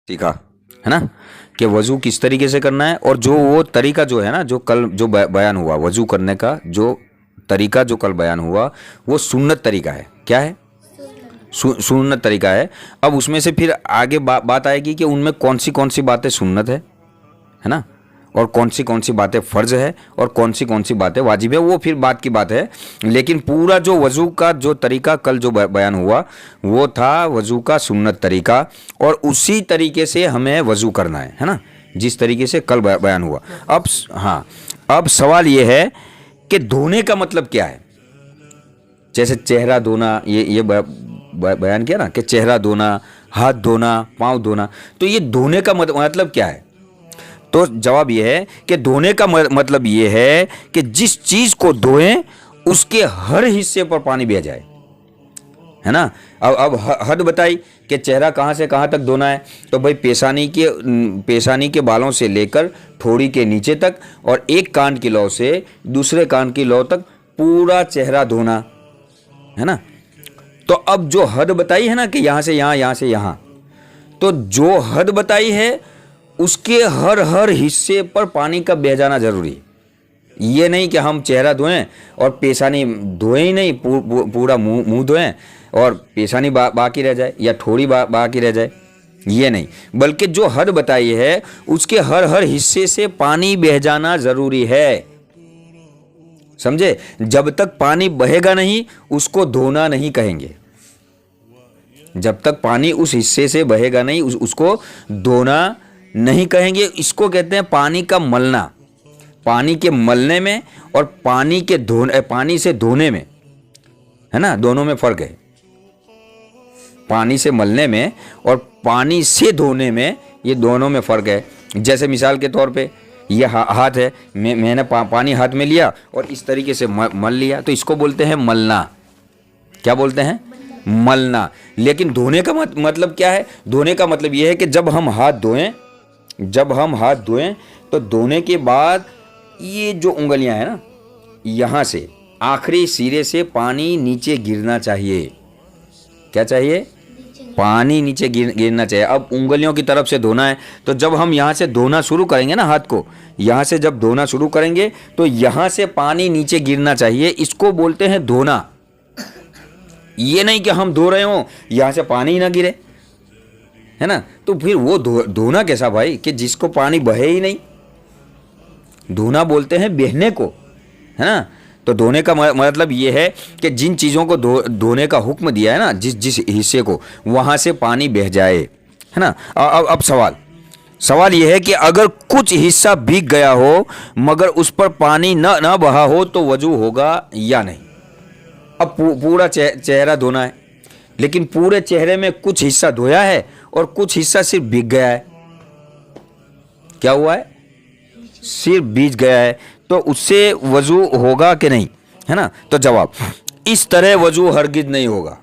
सीखा है ना कि वजू किस तरीके से करना है। और जो वो तरीका जो है ना, जो कल जो बयान हुआ वजू करने का, जो तरीका जो कल बयान हुआ वो सुन्नत तरीका है। क्या है? सुन्नत तरीका है। अब उसमें से फिर आगे बात आएगी कि उनमें कौन सी बातें सुन्नत है ना, और कौन सी बातें फ़र्ज है और कौन सी बातें वाजिब है, वो फिर बात की बात है। लेकिन पूरा जो वज़ू का जो तरीका कल जो बयान हुआ वो था वज़ू का सुन्नत तरीका, और उसी तरीके से हमें वज़ू करना है ना, जिस तरीके से कल बयान हुआ। अब सवाल ये है कि धोने का मतलब क्या है। जैसे चेहरा धोना, ये बयान किया ना कि चेहरा धोना, हाथ धोना, पाँव धोना, तो ये धोने का मतलब क्या है। तो जवाब ये है कि धोने का मतलब ये है कि जिस चीज को धोएं उसके हर हिस्से पर पानी बह जाए, है ना। अब हद बताई कि चेहरा कहाँ से कहाँ तक धोना है, तो भाई पेशानी के बालों से लेकर ठोड़ी के नीचे तक, और एक कान की लौ से दूसरे कान की लौ तक पूरा चेहरा धोना, है ना। तो अब जो हद बताई है ना कि यहाँ से यहाँ, यहाँ से यहाँ, तो जो हद बताई है उसके हर हिस्से पर पानी का बह जाना जरूरी है। ये नहीं कि हम चेहरा धोएं और पेशानी धोएं ही नहीं, पूरा मुंह धोएं और पेशानी बाकी रह जाए या ठोड़ी बाकी रह जाए, ये नहीं। बल्कि जो हद बताई है उसके हर हिस्से से पानी बह जाना जरूरी है, समझे। जब तक पानी बहेगा नहीं उसको धोना नहीं कहेंगे। जब तक पानी उस हिस्से से बहेगा नहीं उसको धोना नहीं कहेंगे। इसको कहते हैं पानी का मलना। पानी के मलने में और पानी से धोने में, है ना, दोनों में फर्क है। पानी से मलने में और पानी से धोने में, ये दोनों में फर्क है। जैसे मिसाल के तौर पे ये हाथ है, मैंने पानी हाथ में लिया और इस तरीके से मल लिया, तो इसको बोलते हैं मलना। क्या बोलते हैं? मलना। लेकिन धोने का मतलब क्या है? धोने का मतलब ये है कि जब हम हाथ धोएं तो धोने के बाद ये जो उंगलियां हैं ना, यहाँ से आखिरी सिरे से पानी नीचे गिरना चाहिए। क्या चाहिए? पानी नीचे गिरना चाहिए। अब उंगलियों की तरफ से धोना है, तो जब हम यहाँ से धोना शुरू करेंगे ना, हाथ को यहाँ से जब धोना शुरू करेंगे तो यहाँ से पानी नीचे गिरना चाहिए। इसको बोलते हैं धोना। ये नहीं कि हम धो रहे हों यहाँ से पानी ही ना गिरे, है ना। तो फिर वो धोना कैसा भाई कि जिसको पानी बहे ही नहीं। धोना बोलते हैं बहने को, है ना। तो धोने का मतलब ये है कि जिन चीज़ों को धोने का हुक्म दिया है ना, जिस हिस्से को, वहाँ से पानी बह जाए, है ना। अब सवाल ये है कि अगर कुछ हिस्सा भीग गया हो मगर उस पर पानी न बहा हो तो वजू होगा या नहीं। अब पूरा चेहरा धोना है, लेकिन पूरे चेहरे में कुछ हिस्सा धोया है और कुछ हिस्सा सिर्फ भीग गया है। क्या हुआ है? सिर्फ भीग गया है, तो उससे वजू होगा कि नहीं, है ना। तो जवाब, इस तरह वजू हरगिज नहीं होगा।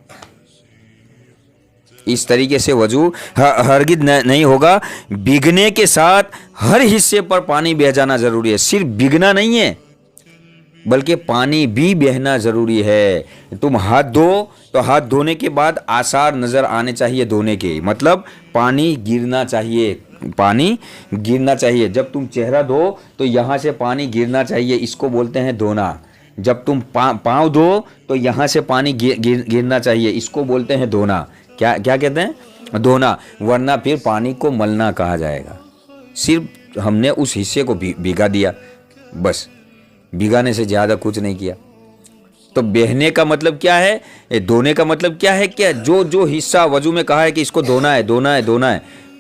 इस तरीके से वजू हरगिज नहीं होगा। भीगने के साथ हर हिस्से पर पानी बह जाना जरूरी है। सिर्फ भीगना नहीं है बल्कि पानी भी बहना ज़रूरी है। तुम हाथ धो तो हाथ धोने के बाद आसार नज़र आने चाहिए धोने के, मतलब पानी गिरना चाहिए, पानी गिरना चाहिए। जब तुम चेहरा धो तो यहाँ से पानी गिरना चाहिए, इसको बोलते हैं धोना। जब तुम पाँव धो तो यहाँ से पानी गिरना चाहिए, इसको बोलते हैं धोना। क्या कहते हैं? धोना। वरना फिर पानी को मलना कहा जाएगा। सिर्फ हमने उस हिस्से को भिगा दिया, बस, भिगाने से ज़्यादा कुछ नहीं किया। तो बहने का मतलब क्या है? धोने का मतलब क्या है? क्या जो हिस्सा वजू में कहा है कि इसको धोना है,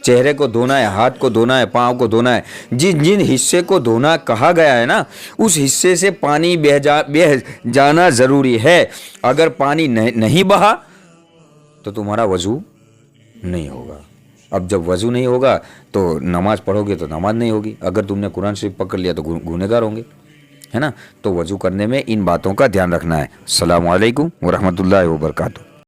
चेहरे को धोना है, हाथ को धोना है, पाँव को धोना है, जिन हिस्से को धोना कहा गया है ना, उस हिस्से से पानी बह जाना ज़रूरी है। अगर पानी नहीं बहा तो तुम्हारा वजू नहीं होगा। अब जब वजू नहीं होगा तो नमाज पढ़ोगे तो नमाज नहीं होगी। अगर तुमने कुरान शरीफ पकड़ लिया तो गुनहगार होंगे, है ना। तो वजू करने में इन बातों का ध्यान रखना है। अस्सलामु अलैकुम व रहमतुल्लाहि व बरकातुहू।